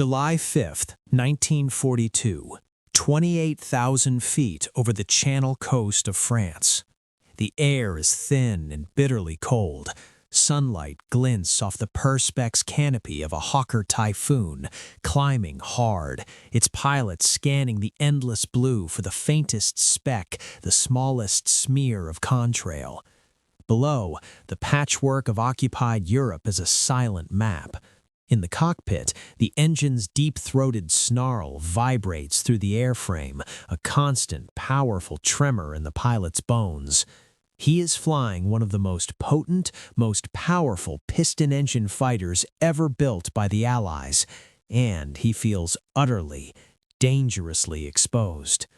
July 5, 1942, 28,000 feet over the Channel coast of France. The air is thin and bitterly cold. Sunlight glints off the perspex canopy of a Hawker Typhoon, climbing hard, its pilot scanning the endless blue for the faintest speck, the smallest smear of contrail. Below, the patchwork of occupied Europe is a silent map. In the cockpit, the engine's deep-throated snarl vibrates through the airframe, a constant, powerful tremor in the pilot's bones. He is flying one of the most potent, most powerful piston-engine fighters ever built by the Allies, and he feels utterly, dangerously exposed.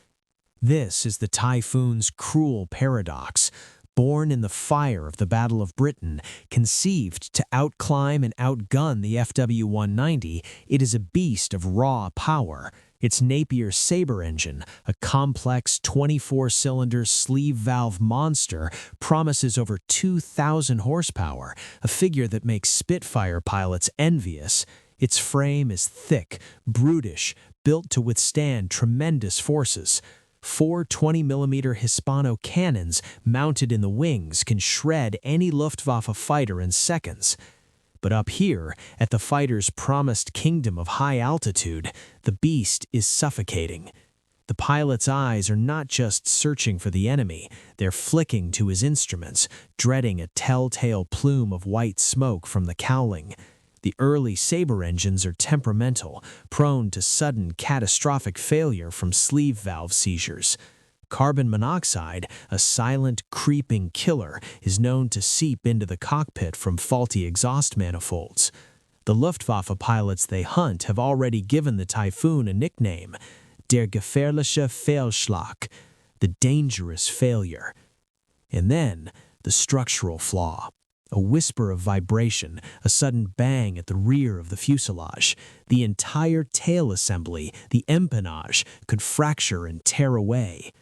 This is the Typhoon's cruel paradox. Born in the fire of the Battle of Britain, conceived to outclimb and outgun the FW-190, it is a beast of raw power. Its Napier Sabre engine, a complex 24-cylinder sleeve valve monster, promises over 2,000 horsepower, a figure that makes Spitfire pilots envious. Its frame is thick, brutish, built to withstand tremendous forces. 4 20mm Hispano cannons mounted in the wings can shred any Luftwaffe fighter in seconds. But up here, at the fighter's promised kingdom of high altitude, the beast is suffocating. The pilot's eyes are not just searching for the enemy, they're flicking to his instruments, dreading a telltale plume of white smoke from the cowling. The early Sabre engines are temperamental, prone to sudden catastrophic failure from sleeve valve seizures. Carbon monoxide, a silent, creeping killer, is known to seep into the cockpit from faulty exhaust manifolds. The Luftwaffe pilots they hunt have already given the Typhoon a nickname, der gefährliche Fehlschlag, the dangerous failure. And then, the structural flaw. A whisper of vibration, a sudden bang at the rear of the fuselage. The entire tail assembly, the empennage, could fracture and tear away.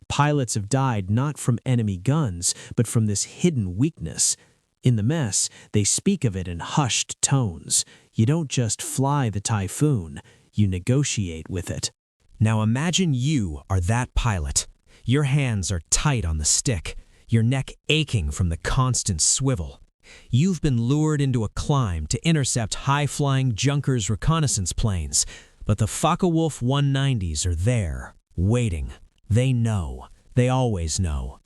Pilots have died not from enemy guns, but from this hidden weakness. In the mess, they speak of it in hushed tones. You don't just fly the Typhoon, you negotiate with it. Now imagine you are that pilot. Your hands are tight on the stick, your neck aching from the constant swivel. You've been lured into a climb to intercept high-flying Junkers reconnaissance planes, but the Focke-Wulf 190s are there, waiting. They know. They always know.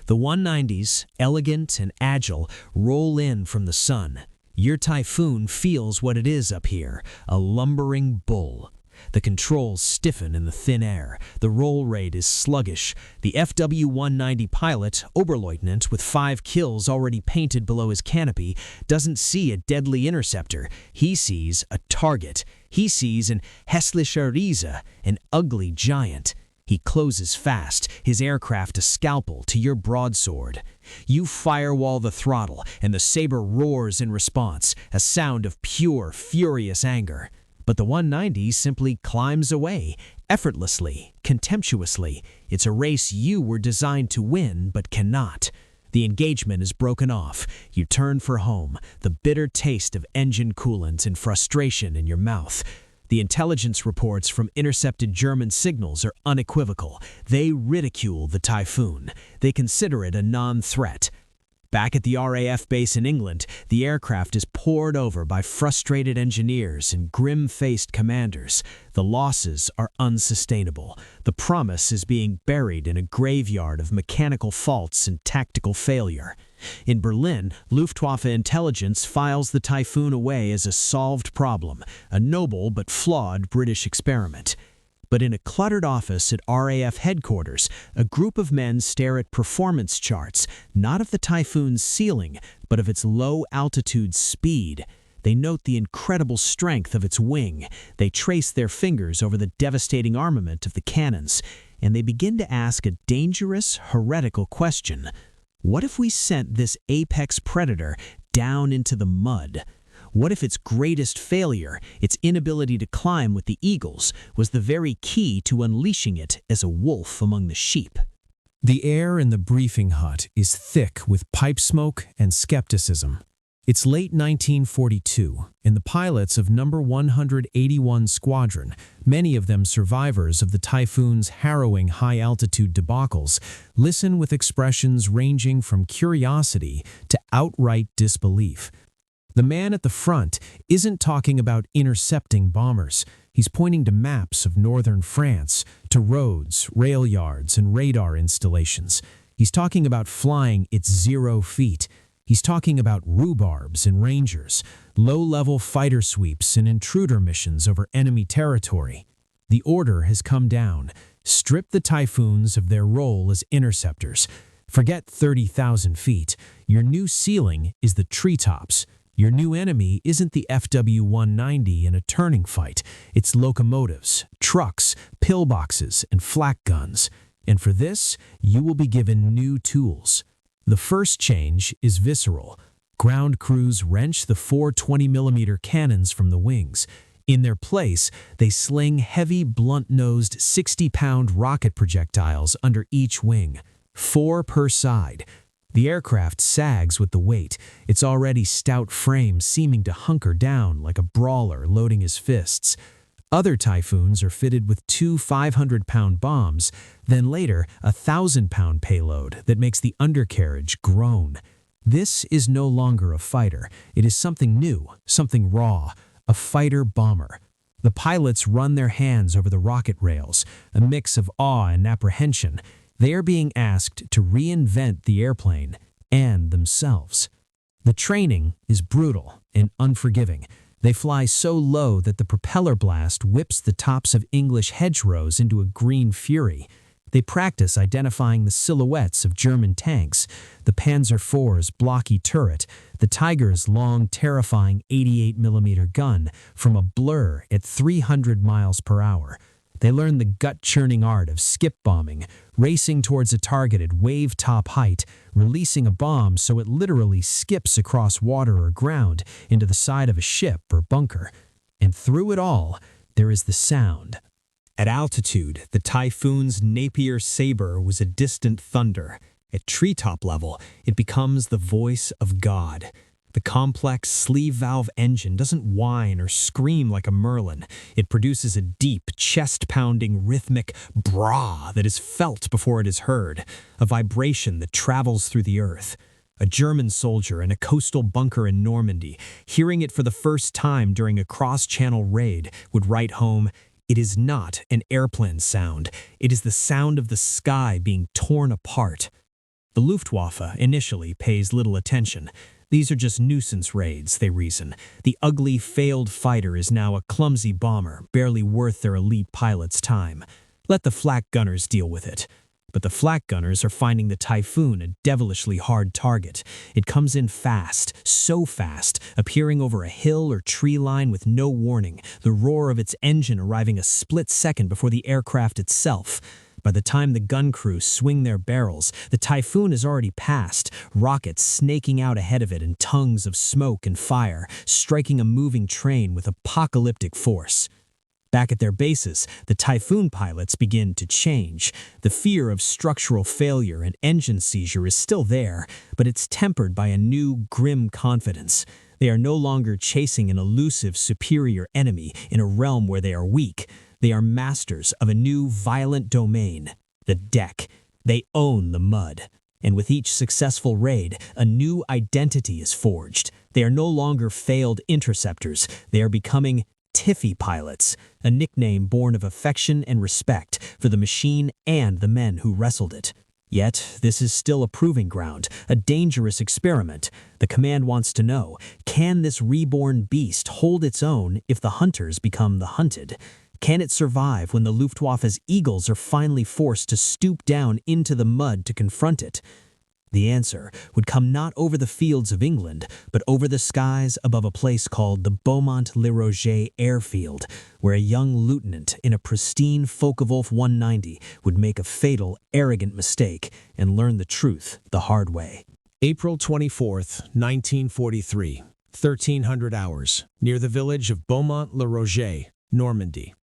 The 190s, elegant and agile, roll in from the sun. Your Typhoon feels what it is up here, a lumbering bull. The controls stiffen in the thin air. The roll rate is sluggish. The FW-190 pilot, Oberleutnant, with 5 kills already painted below his canopy, doesn't see a deadly interceptor. He sees a target. He sees an hässlicher Riese, an ugly giant. He closes fast, his aircraft a scalpel to your broadsword. You firewall the throttle, and the Sabre roars in response, a sound of pure, furious anger. But the 190 simply climbs away, effortlessly, contemptuously. It's a race you were designed to win, but cannot. The engagement is broken off. You turn for home, the bitter taste of engine coolant and frustration in your mouth. The intelligence reports from intercepted German signals are unequivocal. They ridicule the Typhoon. They consider it a non-threat. Back at the RAF base in England, the aircraft is poured over by frustrated engineers and grim-faced commanders. The losses are unsustainable. The promise is being buried in a graveyard of mechanical faults and tactical failure. In Berlin, Luftwaffe intelligence files the Typhoon away as a solved problem, a noble but flawed British experiment. But in a cluttered office at RAF headquarters, a group of men stare at performance charts, not of the Typhoon's ceiling, but of its low-altitude speed. They note the incredible strength of its wing. They trace their fingers over the devastating armament of the cannons, and they begin to ask a dangerous, heretical question. What if we sent this apex predator down into the mud? What if its greatest failure, its inability to climb with the eagles, was the very key to unleashing it as a wolf among the sheep? The air in the briefing hut is thick with pipe smoke and skepticism. It's late 1942, and the pilots of No. 181 Squadron, many of them survivors of the Typhoon's harrowing high-altitude debacles, listen with expressions ranging from curiosity to outright disbelief. The man at the front isn't talking about intercepting bombers. He's pointing to maps of northern France, to roads, rail yards, and radar installations. He's talking about flying at 0 feet. He's talking about rhubarbs and rangers, low-level fighter sweeps and intruder missions over enemy territory. The order has come down. Strip the Typhoons of their role as interceptors. Forget 30,000 feet. Your new ceiling is the treetops. Your new enemy isn't the FW-190 in a turning fight. It's locomotives, trucks, pillboxes, and flak guns. And for this, you will be given new tools. The first change is visceral. Ground crews wrench the 4 20mm cannons from the wings. In their place, they sling heavy, blunt-nosed 60-pound rocket projectiles under each wing, 4 per side. The aircraft sags with the weight, its already stout frame seeming to hunker down like a brawler loading his fists. Other Typhoons are fitted with 2 500-pound bombs, then later a 1,000-pound payload that makes the undercarriage groan. This is no longer a fighter. It is something new, something raw, a fighter-bomber. The pilots run their hands over the rocket rails, a mix of awe and apprehension. They are being asked to reinvent the airplane and themselves. The training is brutal and unforgiving. They fly so low that the propeller blast whips the tops of English hedgerows into a green fury. They practice identifying the silhouettes of German tanks, the Panzer IV's blocky turret, the Tiger's long, terrifying 88mm gun from a blur at 300 miles per hour. They learn the gut-churning art of skip bombing, racing towards a target at wave-top height, releasing a bomb so it literally skips across water or ground into the side of a ship or bunker. And through it all, there is the sound. At altitude, the Typhoon's Napier saber was a distant thunder. At treetop level, it becomes the voice of God. The complex sleeve valve engine doesn't whine or scream like a Merlin. It produces a deep, chest-pounding, rhythmic brah that is felt before it is heard, a vibration that travels through the earth. A German soldier in a coastal bunker in Normandy, hearing it for the first time during a cross-channel raid, would write home, "It is not an airplane sound. It is the sound of the sky being torn apart." The Luftwaffe initially pays little attention. These are just nuisance raids, they reason. The ugly, failed fighter is now a clumsy bomber, barely worth their elite pilot's time. Let the flak gunners deal with it. But the flak gunners are finding the Typhoon a devilishly hard target. It comes in fast, so fast, appearing over a hill or tree line with no warning, the roar of its engine arriving a split second before the aircraft itself. By the time the gun crew swing their barrels, the Typhoon has already passed, rockets snaking out ahead of it in tongues of smoke and fire, striking a moving train with apocalyptic force. Back at their bases, the Typhoon pilots begin to change. The fear of structural failure and engine seizure is still there, but it's tempered by a new, grim confidence. They are no longer chasing an elusive, superior enemy in a realm where they are weak. They are masters of a new, violent domain, the deck. They own the mud. And with each successful raid, a new identity is forged. They are no longer failed interceptors. They are becoming Tiffy pilots, a nickname born of affection and respect for the machine and the men who wrestled it. Yet, this is still a proving ground, a dangerous experiment. The command wants to know, can this reborn beast hold its own if the hunters become the hunted? Can it survive when the Luftwaffe's eagles are finally forced to stoop down into the mud to confront it? The answer would come not over the fields of England, but over the skies above a place called the Beaumont-le-Roger airfield, where a young lieutenant in a pristine Focke-Wulf 190 would make a fatal, arrogant mistake and learn the truth the hard way. April 24th, 1943, 1300 hours, near the village of Beaumont-le-Roger, Normandy.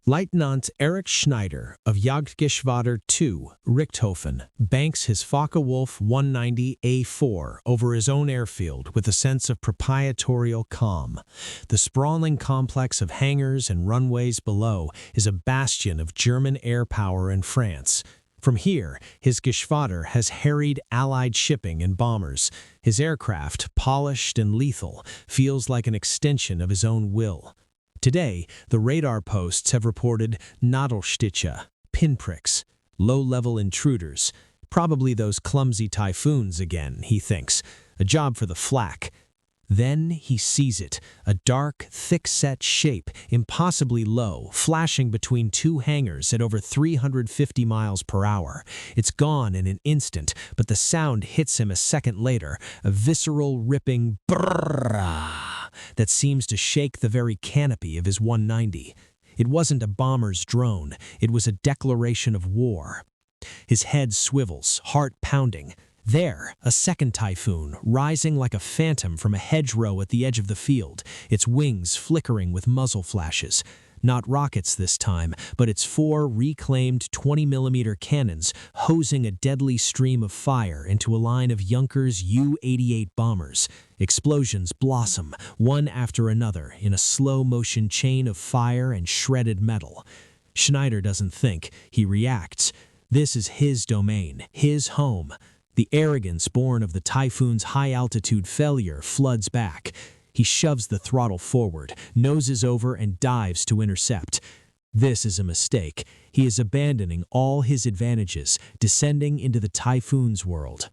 Lieutenant Erich Schneider of Jagdgeschwader II, Richthofen, banks his Focke-Wulf 190A4 over his own airfield with a sense of proprietorial calm. The sprawling complex of hangars and runways below is a bastion of German air power in France. From here, his Geschwader has harried Allied shipping and bombers. His aircraft, polished and lethal, feels like an extension of his own will. Today, the radar posts have reported Nadelstiche, pinpricks, low-level intruders. Probably those clumsy typhoons again, he thinks. A job for the flak. Then he sees it, a dark, thick-set shape, impossibly low, flashing between two hangars at over 350 miles per hour. It's gone in an instant, but the sound hits him a second later, a visceral, ripping brrrr that seems to shake the very canopy of his 190. It wasn't a bomber's drone, it was a declaration of war. His head swivels, heart pounding. There, a second Typhoon, rising like a phantom from a hedgerow at the edge of the field, its wings flickering with muzzle flashes. Not rockets this time, but its 4 reclaimed 20mm cannons hosing a deadly stream of fire into a line of Junkers U-88 bombers. Explosions blossom, one after another, in a slow-motion chain of fire and shredded metal. Schneider doesn't think, he reacts. This is his domain, his home. The arrogance born of the Typhoon's high-altitude failure floods back. He shoves the throttle forward, noses over, and dives to intercept. This is a mistake. He is abandoning all his advantages, descending into the Typhoon's world.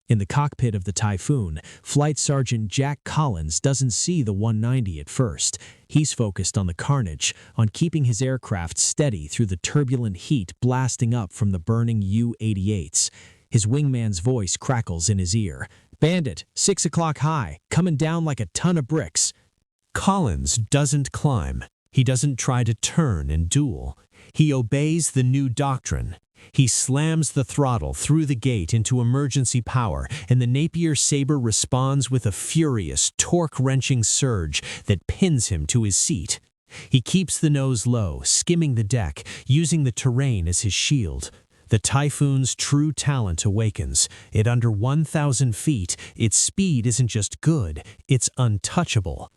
In the cockpit of the Typhoon, Flight Sergeant Jack Collins doesn't see the 190 at first. He's focused on the carnage, on keeping his aircraft steady through the turbulent heat blasting up from the burning U-88s. His wingman's voice crackles in his ear. "Bandit, 6 o'clock high, coming down like a ton of bricks." Collins doesn't climb. He doesn't try to turn and duel. He obeys the new doctrine. He slams the throttle through the gate into emergency power, and the Napier Sabre responds with a furious, torque-wrenching surge that pins him to his seat. He keeps the nose low, skimming the deck, using the terrain as his shield. The Typhoon's true talent awakens. At under 1,000 feet, its speed isn't just good, it's untouchable.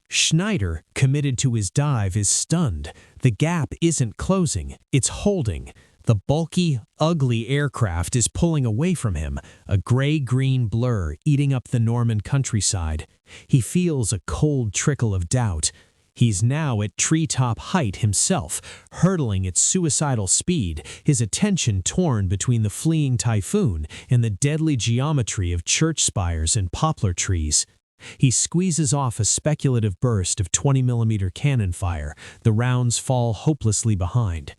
Schneider, committed to his dive, is stunned. The gap isn't closing, it's holding. The bulky, ugly aircraft is pulling away from him, a gray-green blur eating up the Norman countryside. He feels a cold trickle of doubt. He's now at treetop height himself, hurtling at suicidal speed, his attention torn between the fleeing Typhoon and the deadly geometry of church spires and poplar trees. He squeezes off a speculative burst of 20mm cannon fire. The rounds fall hopelessly behind.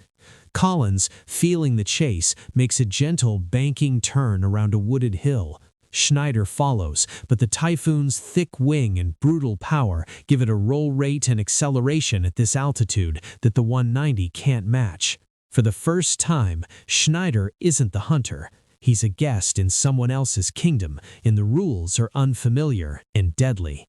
Collins, feeling the chase, makes a gentle banking turn around a wooded hill. Schneider follows, but the Typhoon's thick wing and brutal power give it a roll rate and acceleration at this altitude that the 190 can't match. For the first time, Schneider isn't the hunter. He's a guest in someone else's kingdom, and the rules are unfamiliar and deadly.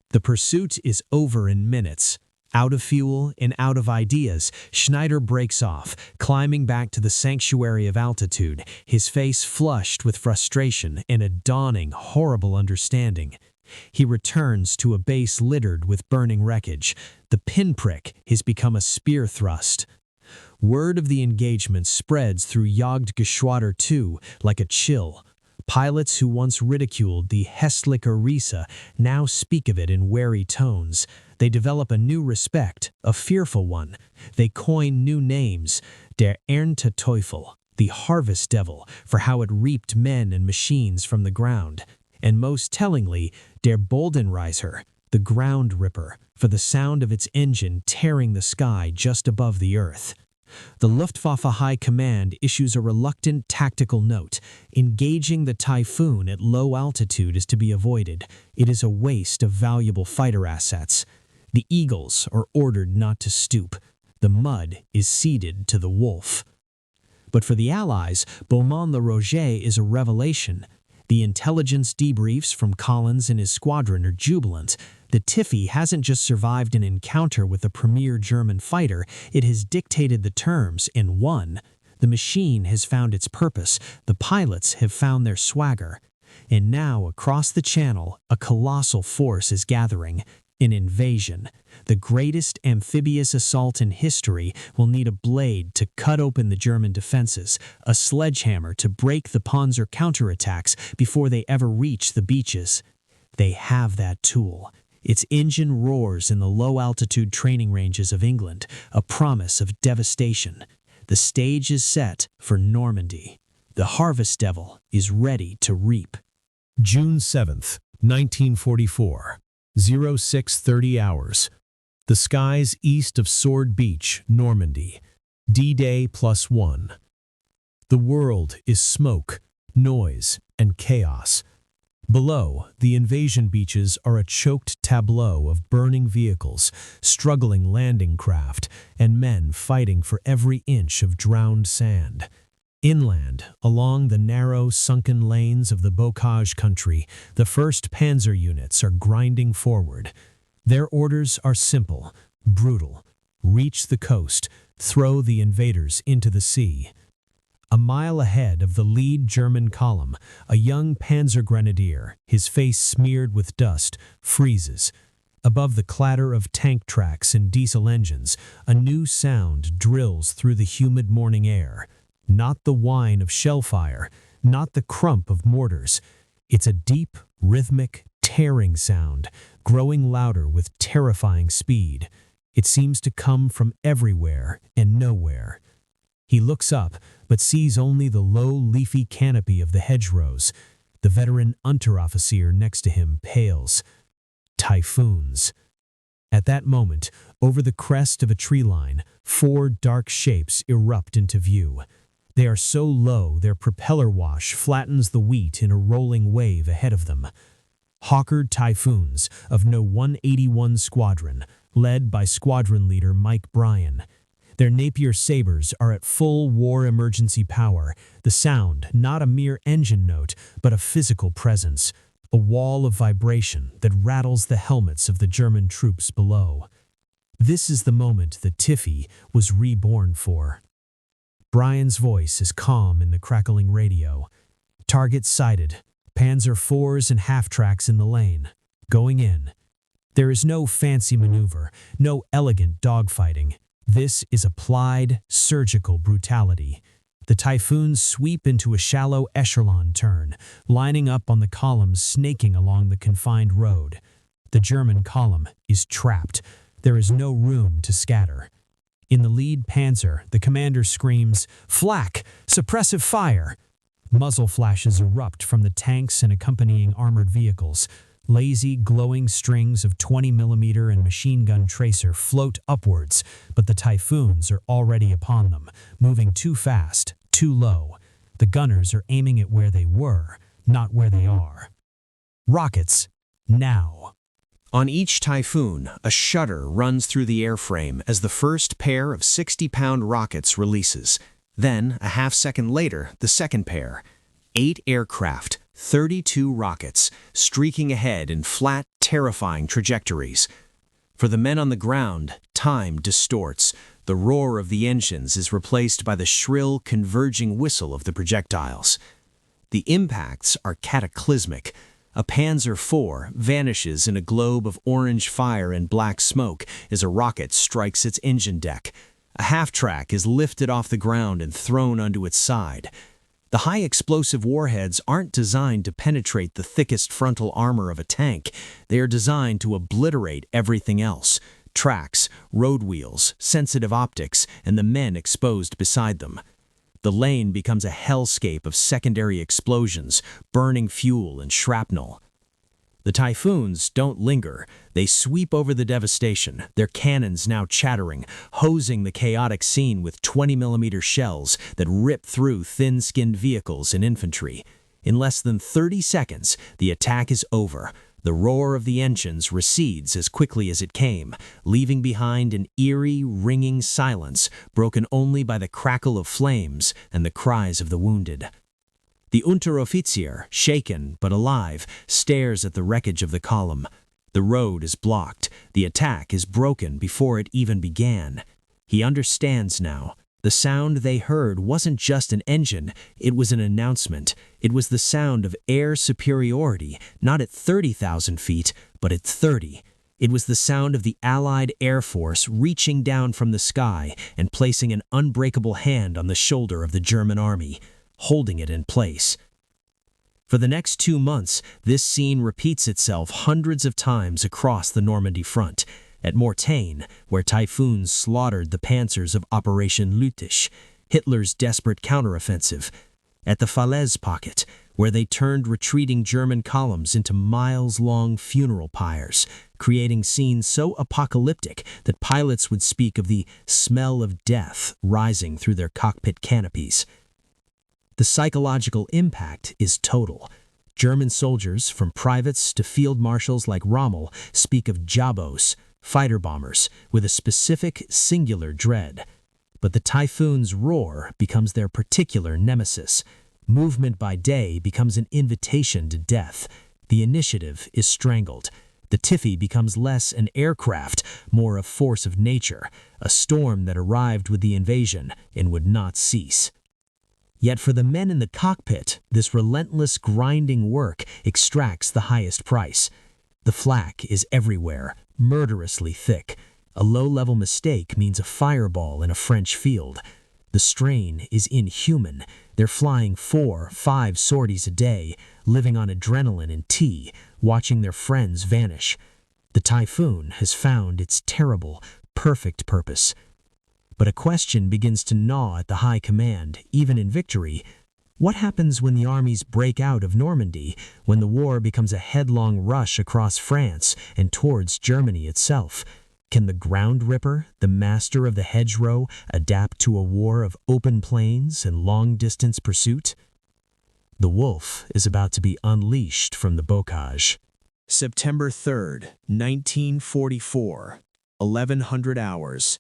The pursuit is over in minutes. Out of fuel and out of ideas, Schneider breaks off, climbing back to the sanctuary of altitude, his face flushed with frustration and a dawning, horrible understanding. He returns to a base littered with burning wreckage. The pinprick has become a spear thrust. Word of the engagement spreads through Jagdgeschwader II like a chill. Pilots who once ridiculed the Hässliche Riese now speak of it in wary tones. They develop a new respect, a fearful one. They coin new names, der Ernteteufel, the harvest devil, for how it reaped men and machines from the ground. And most tellingly, der Boldenreiser, the ground ripper, for the sound of its engine tearing the sky just above the earth. The Luftwaffe High Command issues a reluctant tactical note. Engaging the Typhoon at low altitude is to be avoided. It is a waste of valuable fighter assets. The Eagles are ordered not to stoop. The mud is ceded to the wolf. But for the Allies, Beaumont-le-Roger is a revelation. The intelligence debriefs from Collins and his squadron are jubilant. The Tiffy hasn't just survived an encounter with a premier German fighter, it has dictated the terms and won. The machine has found its purpose, the pilots have found their swagger. And now, across the channel, a colossal force is gathering. An invasion. The greatest amphibious assault in history will need a blade to cut open the German defenses, a sledgehammer to break the Panzer counterattacks before they ever reach the beaches. They have that tool. Its engine roars in the low-altitude training ranges of England, a promise of devastation. The stage is set for Normandy. The Harvest Devil is ready to reap. June 7th, 1944. 0630 hours. The skies east of Sword Beach, Normandy. D-Day +1. The world is smoke, noise, and chaos. Below, the invasion beaches are a choked tableau of burning vehicles, struggling landing craft, and men fighting for every inch of drowned sand. Inland, along the narrow, sunken lanes of the Bocage country, the 1st Panzer units are grinding forward. Their orders are simple, brutal. Reach the coast, throw the invaders into the sea. A mile ahead of the lead German column, a young Panzer grenadier, his face smeared with dust, freezes. Above the clatter of tank tracks and diesel engines, a new sound drills through the humid morning air. Not the whine of shellfire, not the crump of mortars. It's a deep, rhythmic, tearing sound, growing louder with terrifying speed. It seems to come from everywhere and nowhere. He looks up, but sees only the low, leafy canopy of the hedgerows. The veteran Unteroffizier next to him pales. Typhoons. At that moment, over the crest of a tree line, 4 dark shapes erupt into view. They are so low their propeller wash flattens the wheat in a rolling wave ahead of them. Hawker Typhoons of No. 181 Squadron, led by squadron leader Mike Bryan. Their Napier sabers are at full war emergency power, the sound not a mere engine note, but a physical presence, a wall of vibration that rattles the helmets of the German troops below. This is the moment the Tiffy was reborn for. Bryan's voice is calm in the crackling radio. Target sighted. Panzer IVs and half-tracks in the lane. Going in. There is no fancy maneuver, no elegant dogfighting. This is applied, surgical brutality. The Typhoons sweep into a shallow echelon turn, lining up on the columns snaking along the confined road. The German column is trapped. There is no room to scatter. In the lead panzer, the commander screams, "Flak! Suppressive fire!" Muzzle flashes erupt from the tanks and accompanying armored vehicles. Lazy, glowing strings of 20mm and machine gun tracer float upwards, but the Typhoons are already upon them, moving too fast, too low. The gunners are aiming at where they were, not where they are. Rockets, now. On each Typhoon, a shudder runs through the airframe as the first pair of 60-pound rockets releases. Then, a half-second later, the second pair. 8 aircraft, 32 rockets, streaking ahead in flat, terrifying trajectories. For the men on the ground, time distorts. The roar of the engines is replaced by the shrill, converging whistle of the projectiles. The impacts are cataclysmic. A Panzer IV vanishes in a globe of orange fire and black smoke as a rocket strikes its engine deck. A half-track is lifted off the ground and thrown onto its side. The high-explosive warheads aren't designed to penetrate the thickest frontal armor of a tank. They are designed to obliterate everything else: tracks, road wheels, sensitive optics, and the men exposed beside them. The lane becomes a hellscape of secondary explosions, burning fuel and shrapnel. The Typhoons don't linger. They sweep over the devastation, their cannons now chattering, hosing the chaotic scene with 20mm shells that rip through thin-skinned vehicles and infantry. In less than 30 seconds, the attack is over. The roar of the engines recedes as quickly as it came, leaving behind an eerie, ringing silence broken only by the crackle of flames and the cries of the wounded. The Unteroffizier, shaken but alive, stares at the wreckage of the column. The road is blocked. The attack is broken before it even began. He understands now. The sound they heard wasn't just an engine, it was an announcement. It was the sound of air superiority, not at 30,000 feet, but at 30. It was the sound of the Allied Air Force reaching down from the sky and placing an unbreakable hand on the shoulder of the German army, holding it in place. For the next 2 months, this scene repeats itself hundreds of times across the Normandy front. At Mortagne, where Typhoons slaughtered the panzers of Operation Lüttich, Hitler's desperate counteroffensive. At the Falaise pocket, where they turned retreating German columns into miles-long funeral pyres, creating scenes so apocalyptic that pilots would speak of the smell of death rising through their cockpit canopies. The psychological impact is total. German soldiers, from privates to field marshals like Rommel, speak of Jabos, fighter bombers, with a specific, singular dread. But the Typhoon's roar becomes their particular nemesis. Movement by day becomes an invitation to death. The initiative is strangled. The Tiffy becomes less an aircraft, more a force of nature, a storm that arrived with the invasion and would not cease. Yet for the men in the cockpit, this relentless grinding work extracts the highest price. The flak is everywhere, murderously thick. A low-level mistake means a fireball in a French field. The strain is inhuman. They're flying 4-5 sorties a day, living on adrenaline and tea, watching their friends vanish. The Typhoon has found its terrible, perfect purpose. But a question begins to gnaw at the high command, even in victory. What happens when the armies break out of Normandy, when the war becomes a headlong rush across France and towards Germany itself? Can the ground ripper, the master of the hedgerow, adapt to a war of open plains and long-distance pursuit? The wolf is about to be unleashed from the bocage. September 3rd, 1944, 1100 hours.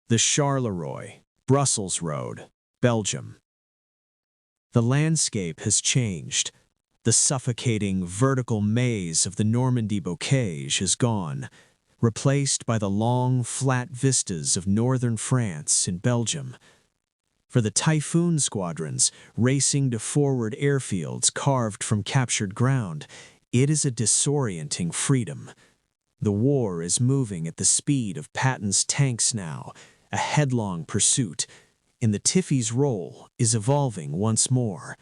The Charleroi, Brussels Road, Belgium. The landscape has changed. The suffocating, vertical maze of the Normandy bocage is gone, replaced by the long, flat vistas of northern France and Belgium. For the Typhoon squadrons, racing to forward airfields carved from captured ground, it is a disorienting freedom. The war is moving at the speed of Patton's tanks now, a headlong pursuit, and the Tiffy's role is evolving once more.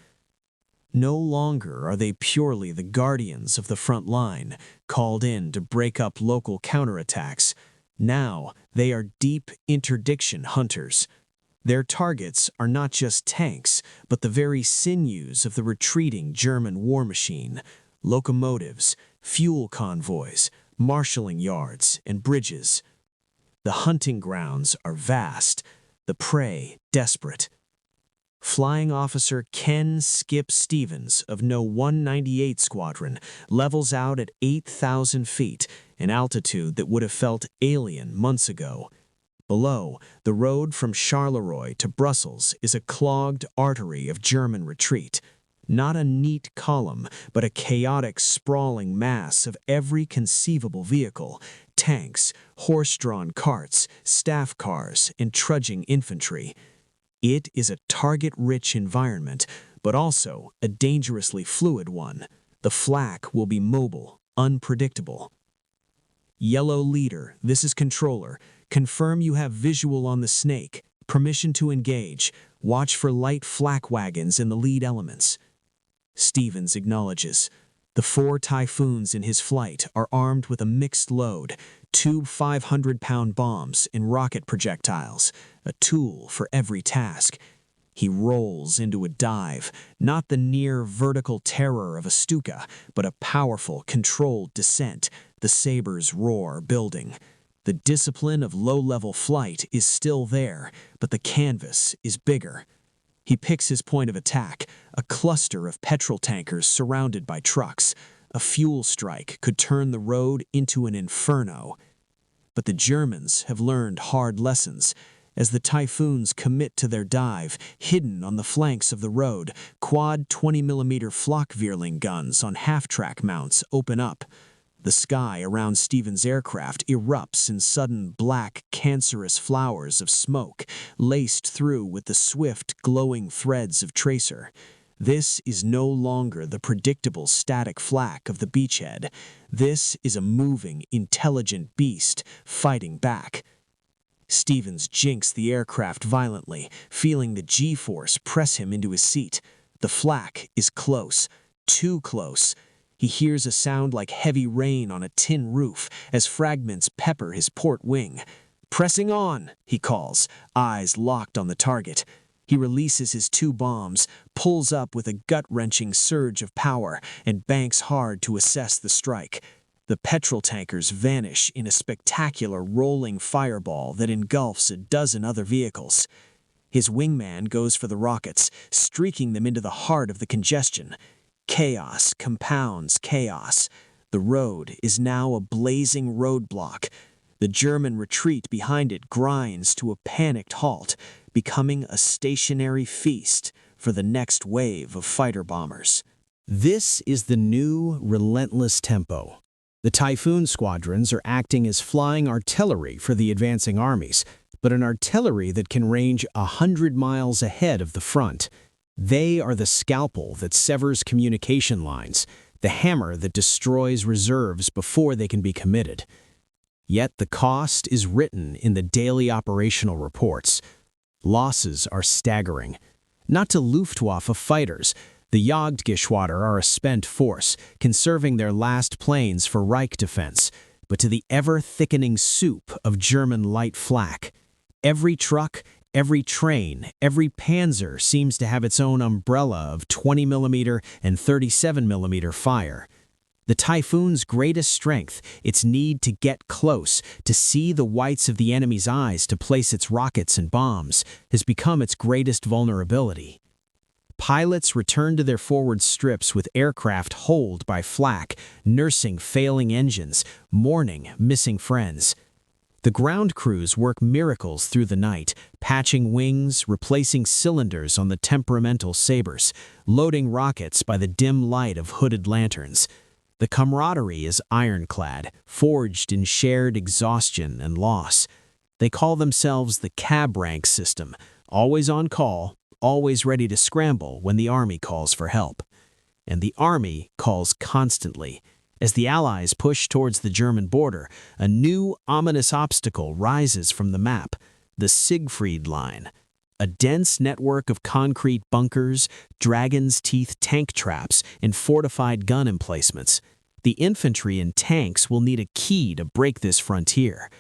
No longer are they purely the guardians of the front line, called in to break up local counterattacks. Now they are deep interdiction hunters. Their targets are not just tanks, but the very sinews of the retreating German war machine, locomotives, fuel convoys, marshalling yards, and bridges. The hunting grounds are vast, the prey desperate. Flying Officer Ken "Skip" Stevens of No. 198 Squadron levels out at 8,000 feet, an altitude that would have felt alien months ago. Below, the road from Charleroi to Brussels is a clogged artery of German retreat. Not a neat column, but a chaotic, sprawling mass of every conceivable vehicle: tanks, horse-drawn carts, staff cars, and trudging infantry. It is a target-rich environment, but also a dangerously fluid one. The flak will be mobile, unpredictable. Yellow Leader, this is Controller. Confirm you have visual on the snake. Permission to engage. Watch for light flak wagons in the lead elements. Stevens acknowledges. The 4 Typhoons in his flight are armed with a mixed load, 2 500-pound bombs and rocket projectiles, a tool for every task. He rolls into a dive, not the near vertical terror of a Stuka, but a powerful, controlled descent, the Saber's roar building. The discipline of low-level flight is still there, but the canvas is bigger. He picks his point of attack, a cluster of petrol tankers surrounded by trucks. A fuel strike could turn the road into an inferno. But the Germans have learned hard lessons. As the Typhoons commit to their dive, hidden on the flanks of the road, quad 20mm Flak-Vierling guns on half-track mounts open up. The sky around Stephen's aircraft erupts in sudden black, cancerous flowers of smoke, laced through with the swift, glowing threads of tracer. This is no longer the predictable static flak of the beachhead. This is a moving, intelligent beast fighting back. Stevens jinks the aircraft violently, feeling the G-force press him into his seat. The flak is close, too close. He hears a sound like heavy rain on a tin roof as fragments pepper his port wing. "Pressing on," he calls, eyes locked on the target. He releases his 2 bombs, pulls up with a gut-wrenching surge of power, and banks hard to assess the strike. The petrol tankers vanish in a spectacular rolling fireball that engulfs a dozen other vehicles. His wingman goes for the rockets, streaking them into the heart of the congestion. Chaos compounds chaos. The road is now a blazing roadblock. The German retreat behind it grinds to a panicked halt, becoming a stationary feast for the next wave of fighter bombers. This is the new, relentless tempo. The Typhoon squadrons are acting as flying artillery for the advancing armies, but an artillery that can range 100 miles ahead of the front. They are the scalpel that severs communication lines, the hammer that destroys reserves before they can be committed. Yet the cost is written in the daily operational reports. Losses are staggering. Not to Luftwaffe fighters. The Jagdgeschwader are a spent force, conserving their last planes for Reich defense, but to the ever-thickening soup of German light flak. Every truck, every train, every panzer seems to have its own umbrella of 20mm and 37mm fire. The Typhoon's greatest strength, its need to get close, to see the whites of the enemy's eyes to place its rockets and bombs, has become its greatest vulnerability. Pilots return to their forward strips with aircraft holed by flak, nursing failing engines, mourning missing friends. The ground crews work miracles through the night, patching wings, replacing cylinders on the temperamental Sabres, loading rockets by the dim light of hooded lanterns. The camaraderie is ironclad, forged in shared exhaustion and loss. They call themselves the cab rank system, always on call, always ready to scramble when the Army calls for help. And the Army calls constantly. As the Allies push towards the German border, a new ominous obstacle rises from the map, the Siegfried Line. A dense network of concrete bunkers, dragon's teeth tank traps, and fortified gun emplacements. The infantry and tanks will need a key to break this frontier.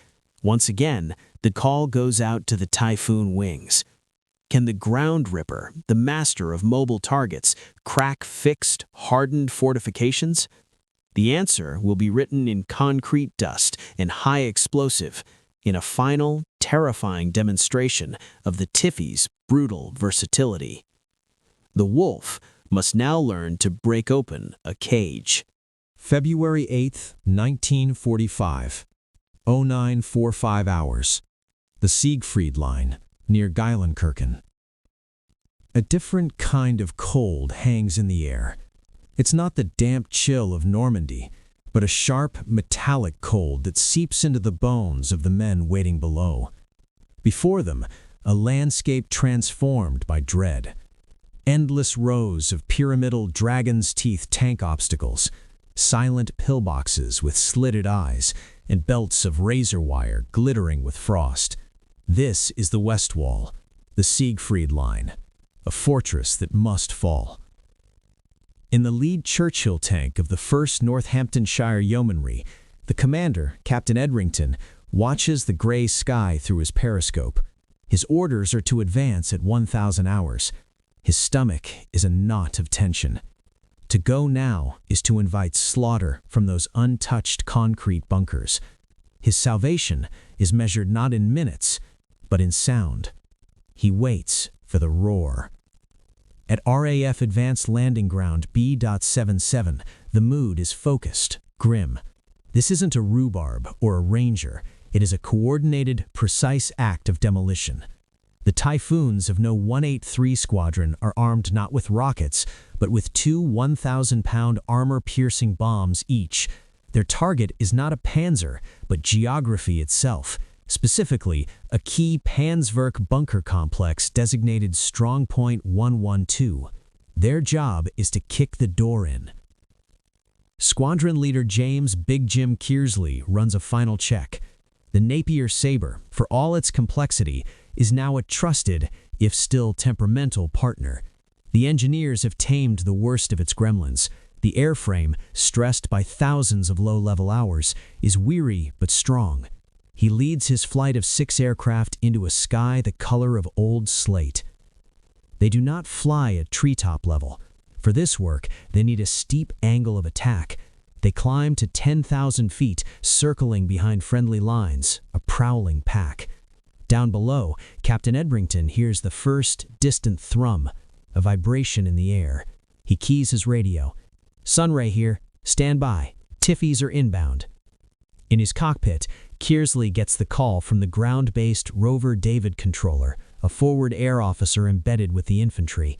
Once again, the call goes out to the Typhoon wings. Can the ground ripper, the master of mobile targets, crack fixed, hardened fortifications? The answer will be written in concrete dust and high explosive, in a final, terrifying demonstration of the Tiffy's brutal versatility. The wolf must now learn to break open a cage. February 8, 1945. 0945 hours. The Siegfried Line, near Geilenkirchen. A different kind of cold hangs in the air. It's not the damp chill of Normandy, but a sharp, metallic cold that seeps into the bones of the men waiting below. Before them, a landscape transformed by dread. Endless rows of pyramidal dragon's teeth tank obstacles, silent pillboxes with slitted eyes, and belts of razor wire glittering with frost. This is the West Wall, the Siegfried Line, a fortress that must fall. In the lead Churchill tank of the 1st Northamptonshire Yeomanry, the commander, Captain Edrington, watches the gray sky through his periscope. His orders are to advance at 1,000 hours. His stomach is a knot of tension. To go now is to invite slaughter from those untouched concrete bunkers. His salvation is measured not in minutes, but in sound. He waits for the roar. At RAF Advanced Landing Ground B.77, the mood is focused, grim. This isn't a rhubarb or a ranger. It is a coordinated, precise act of demolition. The Typhoons of No. 183 Squadron are armed not with rockets, but with 2 1,000-pound armor-piercing bombs each. Their target is not a panzer, but geography itself, specifically a key Panzerwerk bunker complex designated Strongpoint 112. Their job is to kick the door in. Squadron Leader James Big Jim Kearsley runs a final check. The Napier Sabre, for all its complexity, is now a trusted, if still temperamental, partner. The engineers have tamed the worst of its gremlins. The airframe, stressed by thousands of low-level hours, is weary but strong. He leads his flight of 6 aircraft into a sky the color of old slate. They do not fly at treetop level. For this work, they need a steep angle of attack. They climb to 10,000 feet, circling behind friendly lines, a prowling pack. Down below, Captain Edrington hears the first distant thrum, a vibration in the air. He keys his radio. "Sunray here. Stand by. Tiffys are inbound." In his cockpit, Kearsley gets the call from the ground-based Rover David controller, a forward air officer embedded with the infantry.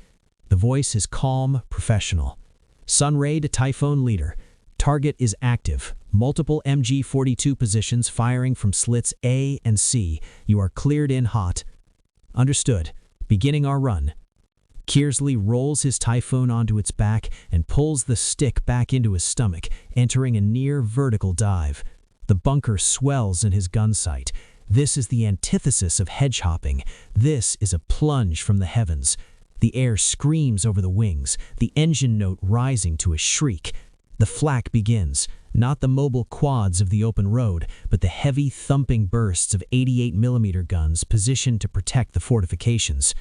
The voice is calm, professional. "Sunray to Typhoon Leader. Target is active. Multiple MG-42 positions firing from slits A and C. You are cleared in hot." "Understood. Beginning our run." Kearsley rolls his Typhoon onto its back and pulls the stick back into his stomach, entering a near vertical dive. The bunker swells in his gun sight. This is the antithesis of hedge-hopping. This is a plunge from the heavens. The air screams over the wings, the engine note rising to a shriek. The flak begins, not the mobile quads of the open road, but the heavy thumping bursts of 88mm guns positioned to protect the fortifications.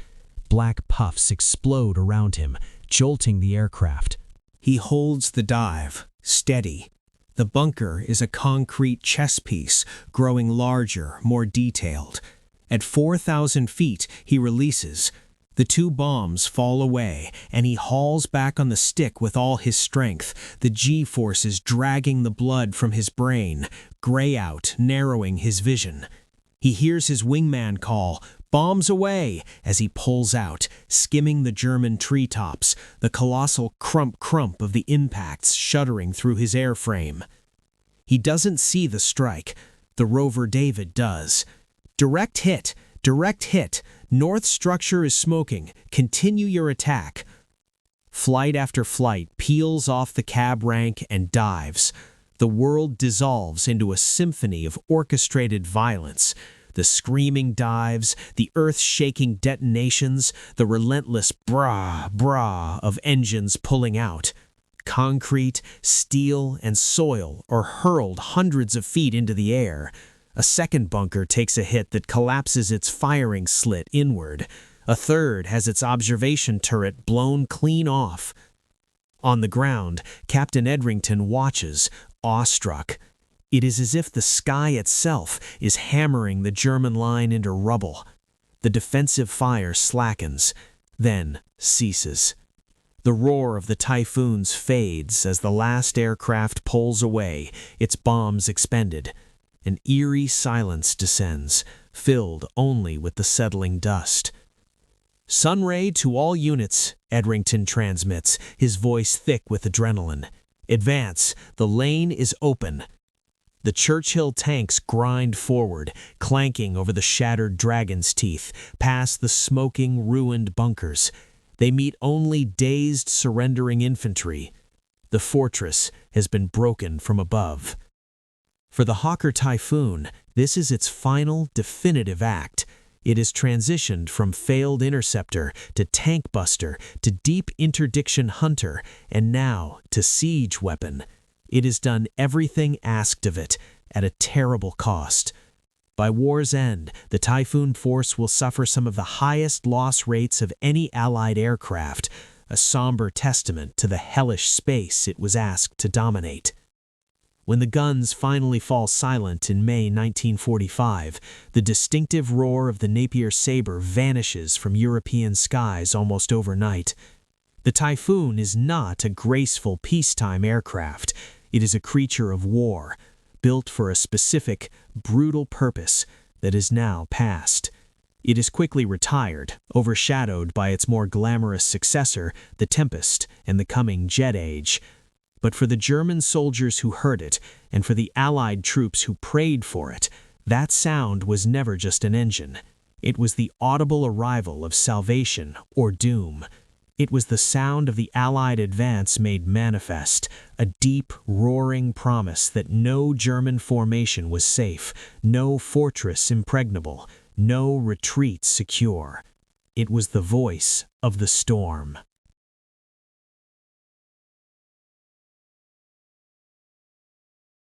Black puffs explode around him, jolting the aircraft. He holds the dive, steady. The bunker is a concrete chess piece, growing larger, more detailed. At 4,000 feet, he releases. The 2 bombs fall away, and he hauls back on the stick with all his strength, the G-forces dragging the blood from his brain, gray out, narrowing his vision. He hears his wingman call, "Bombs away," as he pulls out, skimming the German treetops, the colossal crump-crump of the impacts shuddering through his airframe. He doesn't see the strike. The Rover David does. "Direct hit! Direct hit! North structure is smoking. Continue your attack." Flight after flight peels off the cab rank and dives. The world dissolves into a symphony of orchestrated violence. The screaming dives, the earth-shaking detonations, the relentless brah, brah of engines pulling out. Concrete, steel, and soil are hurled hundreds of feet into the air. A second bunker takes a hit that collapses its firing slit inward. A third has its observation turret blown clean off. On the ground, Captain Edrington watches, awestruck. It is as if the sky itself is hammering the German line into rubble. The defensive fire slackens, then ceases. The roar of the Typhoons fades as the last aircraft pulls away, its bombs expended. An eerie silence descends, filled only with the settling dust. "Sunray to all units," Edrington transmits, his voice thick with adrenaline. "Advance, the lane is open." The Churchill tanks grind forward, clanking over the shattered dragon's teeth, past the smoking, ruined bunkers. They meet only dazed, surrendering infantry. The fortress has been broken from above. For the Hawker Typhoon, this is its final, definitive act. It has transitioned from failed interceptor to tank buster to deep interdiction hunter, and now to siege weapon. It has done everything asked of it, at a terrible cost. By war's end, the Typhoon force will suffer some of the highest loss rates of any Allied aircraft, a somber testament to the hellish space it was asked to dominate. When the guns finally fall silent in May 1945, the distinctive roar of the Napier Sabre vanishes from European skies almost overnight. The Typhoon is not a graceful peacetime aircraft. It is a creature of war, built for a specific, brutal purpose that is now past. It is quickly retired, overshadowed by its more glamorous successor, the Tempest, and the coming Jet Age. But for the German soldiers who heard it, and for the Allied troops who prayed for it, that sound was never just an engine. It was the audible arrival of salvation or doom. It was the sound of the Allied advance made manifest, a deep, roaring promise that no German formation was safe, no fortress impregnable, no retreat secure. It was the voice of the storm.